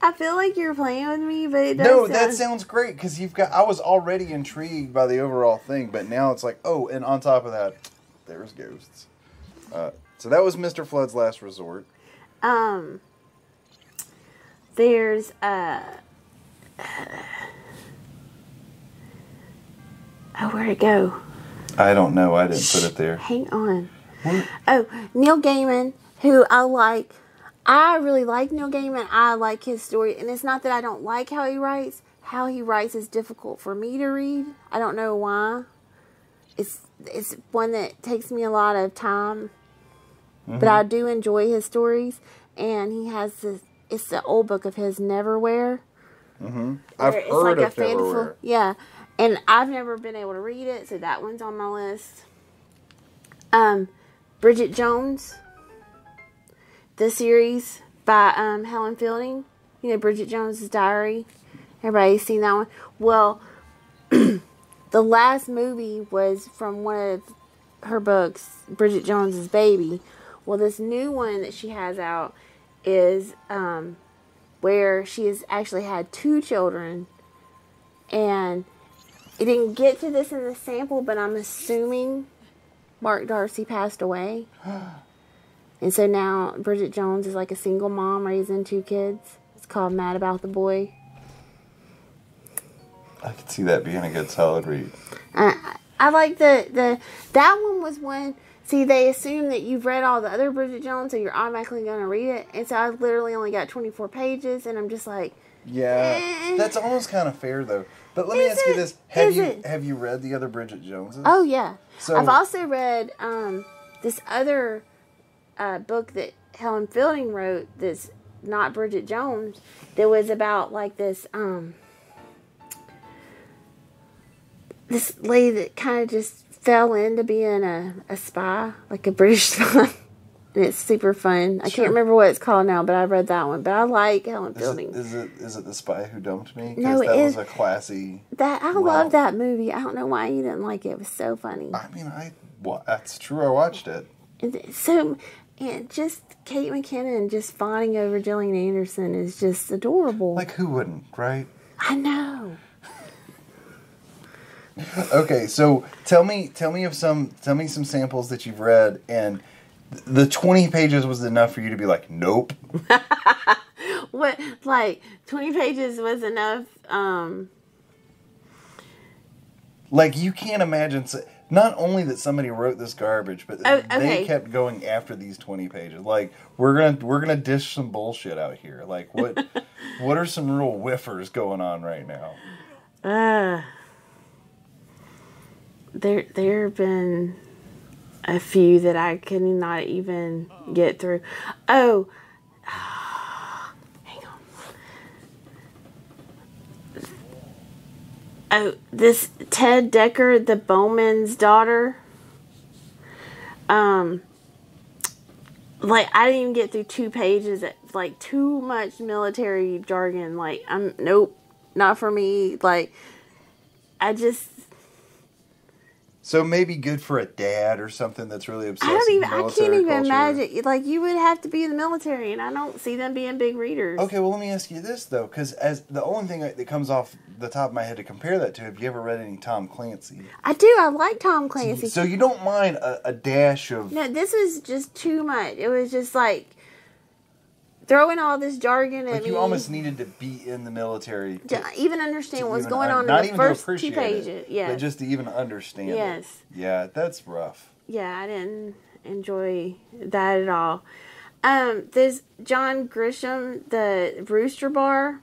I feel like you're playing with me, but it does that sounds great, because I was already intrigued by the overall thing, but now it's like, oh, and on top of that, there's ghosts. So that was Mr. Flood's Last Resort. There's, where'd it go? I don't know, I didn't put it there. Hang on. What? Oh, Neil Gaiman, who I like. I really like Neil Gaiman. I like his story. And it's not that I don't like how he writes. How he writes is difficult for me to read. I don't know why. It's one that takes me a lot of time. Mm-hmm. But I do enjoy his stories. And he has this, it's the old book of his, Neverwhere. Mm-hmm. I've heard of Neverwhere. Yeah. And I've never been able to read it. So that one's on my list. Bridget Jones, the series by Helen Fielding. You know, Bridget Jones' Diary. Everybody's seen that one. Well, the last movie was from one of her books, Bridget Jones' Baby. Well, this new one that she has out is where she has actually had 2 children. And it didn't get to this in the sample, but I'm assuming Mark Darcy passed away. And so now Bridget Jones is like a single mom raising 2 kids. It's called Mad About the Boy. I could see that being a good solid read. I like that one was one. See, they assume that you've read all the other Bridget Jones, so you're automatically going to read it. And so I literally only got 24 pages, and I'm just like, yeah, that's almost kind of fair though. But let me ask you this: have you read the other Bridget Joneses? Oh yeah. So I've also read this other book that Helen Fielding wrote that's not Bridget Jones, that was about like this this lady that kind of just fell into being a spy, like a British spy. And it's super fun. I can't remember what it's called now, but I read that one. But I like Helen Fielding. Is it The Spy Who Dumped Me? No, that was a classy. I love that movie. I don't know why you didn't like it. It was so funny. I mean, that's true. I watched it. And just Kate McKinnon just fawning over Gillian Anderson is just adorable. Like, who wouldn't, right? I know. Okay, so tell me some samples that you've read, and the 20 pages was enough for you to be like, nope. What, like 20 pages was enough? Like, you can't imagine. Not only that somebody wrote this garbage, but they kept going after these 20 pages. Like, we're gonna dish some bullshit out here. Like, what are some real whiffers going on right now? There have been a few that I could not even get through. Oh, hang on. Oh, this Ted Decker, the Bowman's daughter. Like, I didn't even get through 2 pages. Like, too much military jargon. Like, nope, not for me. Like, So maybe good for a dad or something that's really obsessed with military culture. I can't even imagine. Like, you would have to be in the military, and I don't see them being big readers. Okay, well, let me ask you this, though, because as the only thing that comes off the top of my head to compare that to, have you ever read any Tom Clancy? I do. I like Tom Clancy. So you don't mind a dash of... No, this was just too much. It was just like throwing all this jargon at me. You almost needed to be in the military to even understand what's going on in the first 2 pages. But just to even understand it. Yeah, that's rough. Yeah, I didn't enjoy that at all. There's John Grisham, the Rooster Bar.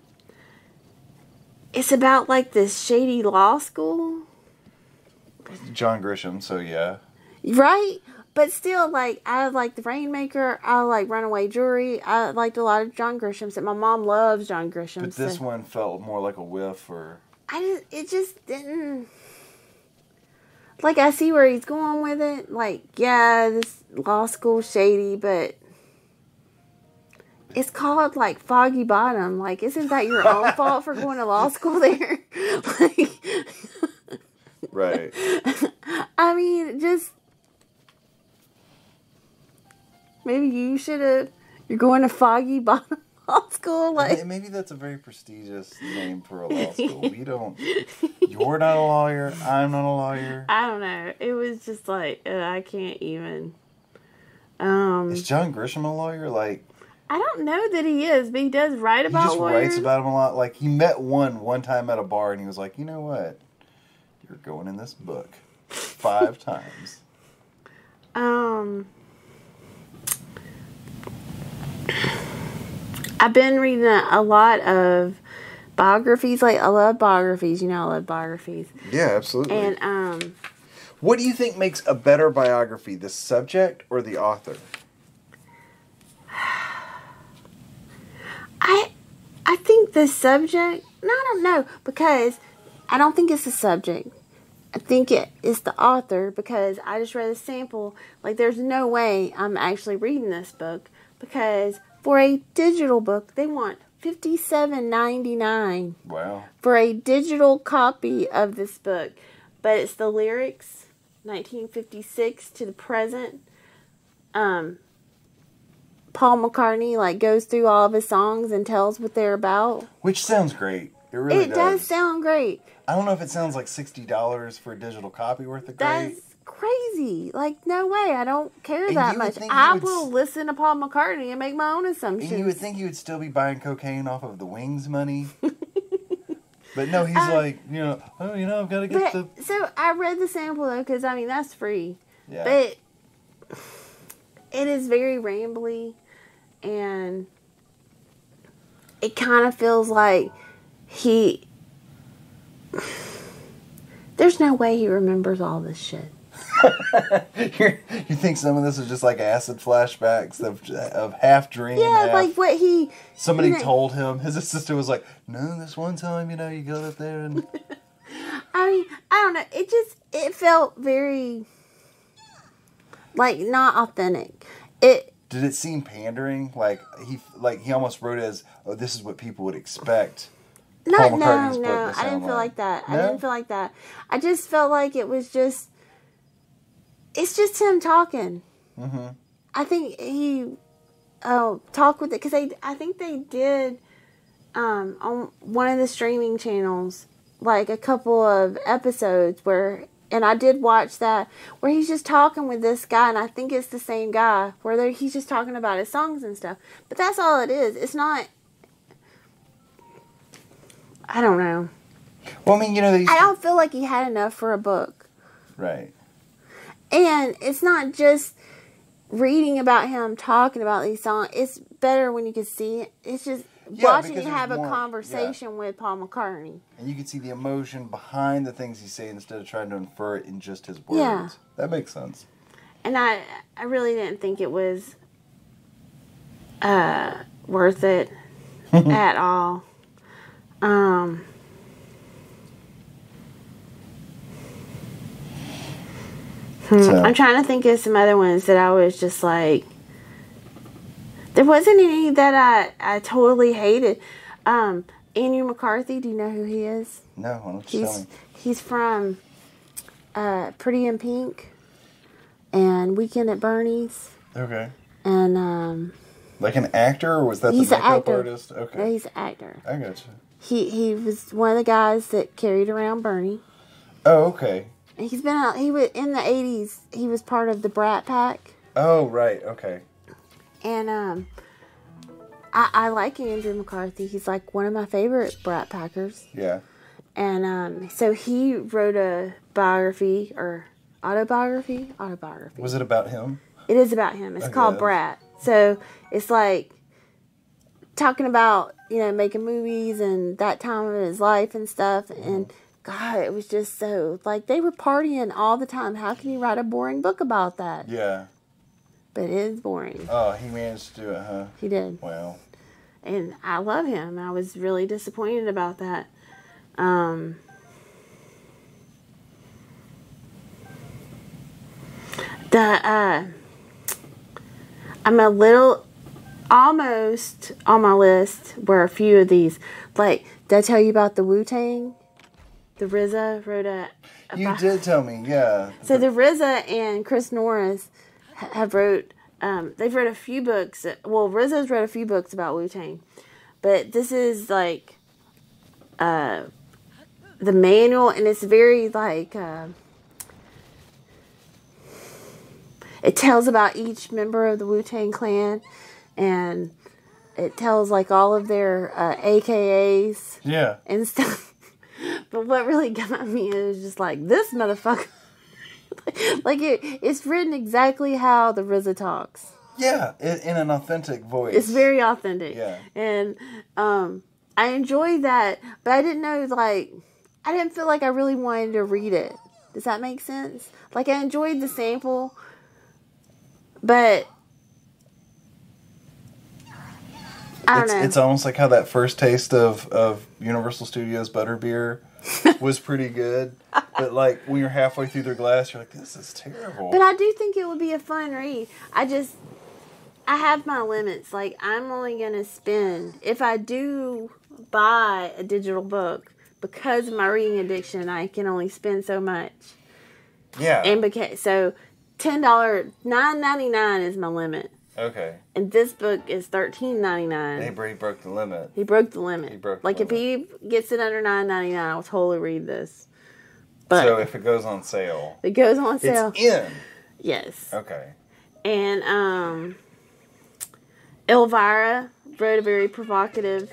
It's about like this shady law school. John Grisham, so yeah. Right? But still, like, I like The Rainmaker. I like Runaway Jury. I liked a lot of John Grisham's. And my mom loves John Grisham. But this one felt more like a whiff, or... It just didn't... Like, I see where he's going with it. Like, yeah, this law school shady, but... It's called, like, Foggy Bottom. Like, isn't that your own fault for going to law school there? Like... Right. I mean, just... Maybe you should have... You're going to Foggy Bottom Law School? Like... Maybe that's a very prestigious name for a law school. We don't... You're not a lawyer. I'm not a lawyer. I don't know. It was just like... I can't even... Is John Grisham a lawyer? Like... I don't know that he is, but he does write about lawyers. He just writes about him a lot. Like, he met one time at a bar, and he was like, you know what? You're going in this book 5 times. I've been reading a lot of biographies. Like, I love biographies. You know, I love biographies. Yeah, absolutely. And what do you think makes a better biography, the subject or the author? I think the subject... No, I don't know. Because I don't think it's the subject. I think it's the author. Because I just read a sample. Like, there's no way I'm actually reading this book. Because for a digital book, they want $57.99. Wow. For a digital copy of this book. But it's the lyrics, 1956 to the present. Paul McCartney, like, goes through all of his songs and tells what they're about. Which sounds great. It really does. It does sound great. I don't know if it sounds like $60 for a digital copy worth of great. That's crazy. Like, no way. I don't care that much. I will listen to Paul McCartney and make my own assumptions. And you would think he would still be buying cocaine off of the Wings money. But no, he's like, I've got to get the... So, I read the sample, though, because, I mean, that's free. Yeah. But it is very rambly. And it kind of feels like there's no way he remembers all this shit. You think some of this is just like acid flashbacks of half dream? Yeah, half, like what he... Somebody told him. His sister was like, no, this one time, you go up there and... I mean, I don't know. It felt very, like, not authentic. Did it seem pandering? Like he almost wrote it as, oh, this is what people would expect. No, I didn't feel like that. No? I didn't feel like that. I just felt like it was just... It's just him talking. Mm-hmm. I think he talked with it because I think they did on one of the streaming channels like a couple of episodes where, and I did watch that where he's just talking with this guy, and I think it's the same guy where he's just talking about his songs and stuff. But that's all it is. It's not. I don't know. Well, I mean, I don't feel like he had enough for a book. Right. And it's not just reading about him talking about these songs. It's better when you can see it. It's just watching him have a conversation with Paul McCartney. And you can see the emotion behind the things he's saying instead of trying to infer it in just his words. Yeah. That makes sense. And I really didn't think it was worth it at all. I'm trying to think of some other ones that I was just like, there wasn't any that I totally hated. Andrew McCarthy, do you know who he is? No, why don't you tell me? He's from Pretty in Pink and Weekend at Bernie's. Okay. And like an actor, or was that the makeup artist? Okay. No, he's an actor. I gotcha. He was one of the guys that carried around Bernie. Oh, okay. He's been out. He was in the 80s. He was part of the Brat Pack. Oh, right. Okay. And I like Andrew McCarthy. He's like one of my favorite Brat Packers. Yeah. And so he wrote a biography or autobiography. Was it about him? It is about him. It's called Brat. So it's like talking about making movies and that time of his life and stuff. Mm-hmm. And God, it was just so, like, they were partying all the time. How can you write a boring book about that? Yeah. But it is boring. Oh, he managed to do it, huh? He did. Wow. And I love him. I was really disappointed about that. I'm a little, almost on my list were a few of these. Like, did I tell you about the Wu-Tang? The RZA wrote a You did tell me, yeah. So the RZA and Chris Norris have wrote, they've wrote a few books. Well, RZA's wrote a few books about Wu-Tang. But this is like the manual, and it's very like, it tells about each member of the Wu-Tang Clan, and it tells like all of their AKAs and stuff. But what really got me is just like, this motherfucker. Like, it's written exactly how the RZA talks. Yeah, in an authentic voice. It's very authentic. Yeah. And I enjoyed that, but I didn't know, like, I didn't feel like I really wanted to read it. Does that make sense? Like, I enjoyed the sample, but I don't know. It's almost like how that first taste of Universal Studios Butterbeer was pretty good. But like when you're halfway through their glass, you're like, this is terrible. But I do think it would be a fun read. I have my limits. Like, I'm only going to spend, if I do buy a digital book, because of my reading addiction, I can only spend so much. Yeah. And so $10, $9.99 is my limit. Okay. And this book is $13.99. He broke the limit. He broke the limit. If he gets it under $9.99, I'll totally read this. But so if it goes on sale. It goes on sale. It's in. Yes. Okay. And Elvira wrote a very provocative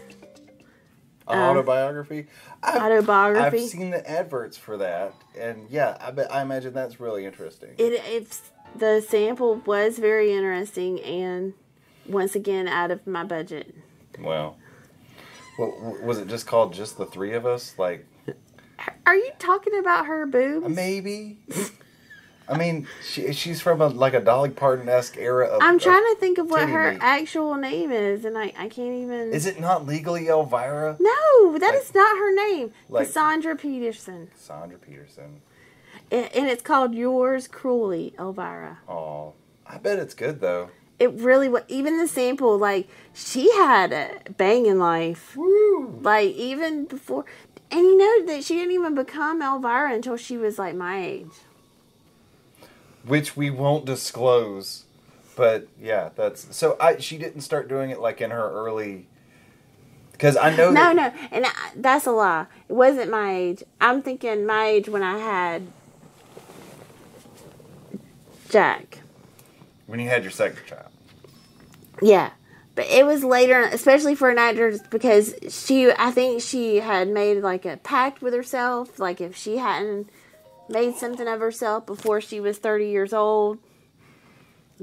autobiography. Autobiography. I've seen the adverts for that, and yeah, I imagine that's really interesting. The sample was very interesting, and once again, out of my budget. Wow. Well, was it just called Just the Three of Us? Like, are you talking about her boobs? Maybe. I mean, she's from a Dolly Parton-esque era of... I'm trying to think of what titty her meat. actual name is, and I can't even... Is it not legally Elvira? No, that is not her name. Like- Cassandra Peterson. Cassandra Peterson. And it's called Yours Cruelly, Elvira. Oh, I bet it's good, though. It really was. Even the sample, like, she had a banging life. Woo! Like, even before... And you know that she didn't even become Elvira until she was, like, my age. Which we won't disclose. But, yeah, that's... So, she didn't start doing it, like, in her early... Because I know No, and that's a lie. It wasn't my age. I'm thinking my age when I had Jack. When you had your second child. Yeah. But it was later, especially for an actor, because I think she had made like a pact with herself. Like if she hadn't made something of herself before she was 30 years old,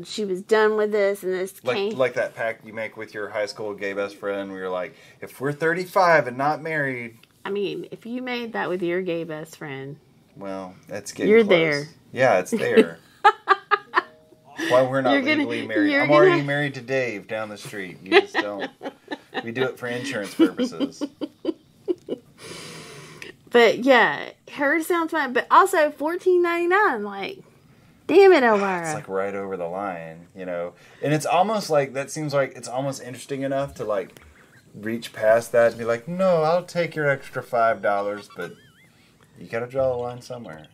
she was done with this, and this came. Like that pact you make with your high school gay best friend where you're like, if we're 35 and not married. I mean, if you made that with your gay best friend. Well, that's getting You're close. there. Yeah, it's there. Why we're not legally married. I'm already married to Dave down the street. You just don't. We do it for insurance purposes. But yeah, her sounds fun. But also $14.99. Like, damn it, Elvira. It's like right over the line, you know. And it's almost like that seems like it's almost interesting enough to like reach past that and be like, no, I'll take your extra $5, but you gotta draw the line somewhere.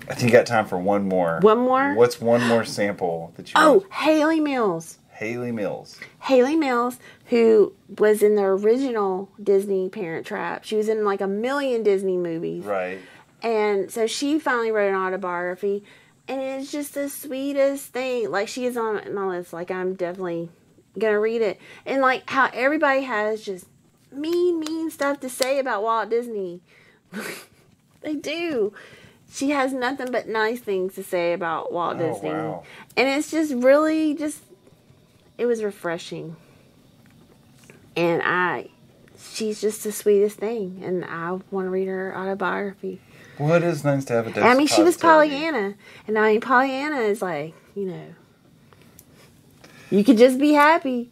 I think you got time for one more. One more? What's one more sample that you Oh, Haley Mills. Haley Mills. Haley Mills, who was in the original Disney Parent Trap. She was in like a million Disney movies. Right. And so she finally wrote an autobiography. And it's just the sweetest thing. Like, she is on my list. Like, I'm definitely going to read it. And like how everybody has just mean stuff to say about Walt Disney. They do. She has nothing but nice things to say about Walt Disney. Wow. And it's just really it was refreshing. And she's just the sweetest thing. And I want to read her autobiography. Well, it is nice to have a dose I mean, of she was positivity. Pollyanna. And I mean, Pollyanna is like, you know, you could just be happy.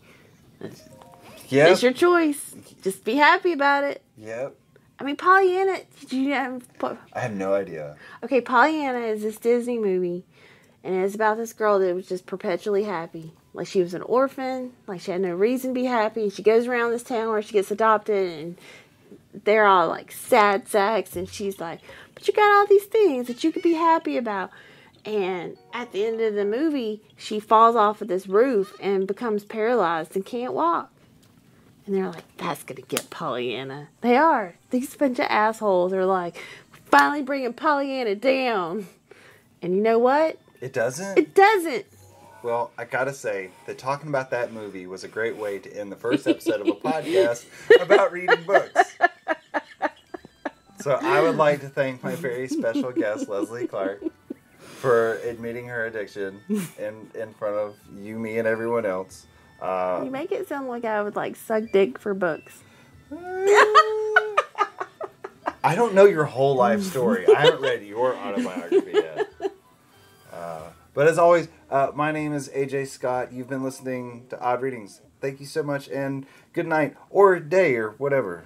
Yep. It's your choice. Just be happy about it. Yep. I mean, Pollyanna, did you have... I have no idea. Okay, Pollyanna is this Disney movie, and it's about this girl that was just perpetually happy. Like, she was an orphan, like, she had no reason to be happy, and she goes around this town where she gets adopted, and they're all, like, sad sacks, and she's like, but you got all these things that you could be happy about. And at the end of the movie, she falls off of this roof and becomes paralyzed and can't walk. And they're like, that's going to get Pollyanna. They are. These bunch of assholes are like, finally bringing Pollyanna down. And you know what? It doesn't? It doesn't. Well, I gotta say that talking about that movie was a great way to end the first episode of a podcast about reading books. So I would like to thank my very special guest, Leslie Clark, for admitting her addiction in front of you, me, and everyone else. You make it sound like I would like suck dick for books. I don't know your whole life story. I haven't read your autobiography yet. But as always, my name is AJ Scott. You've been listening to Odd Readings. Thank you so much, and good night, or day, or whatever.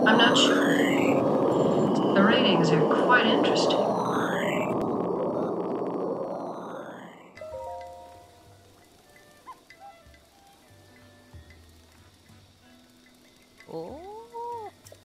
I'm not sure. The ratings are quite interesting.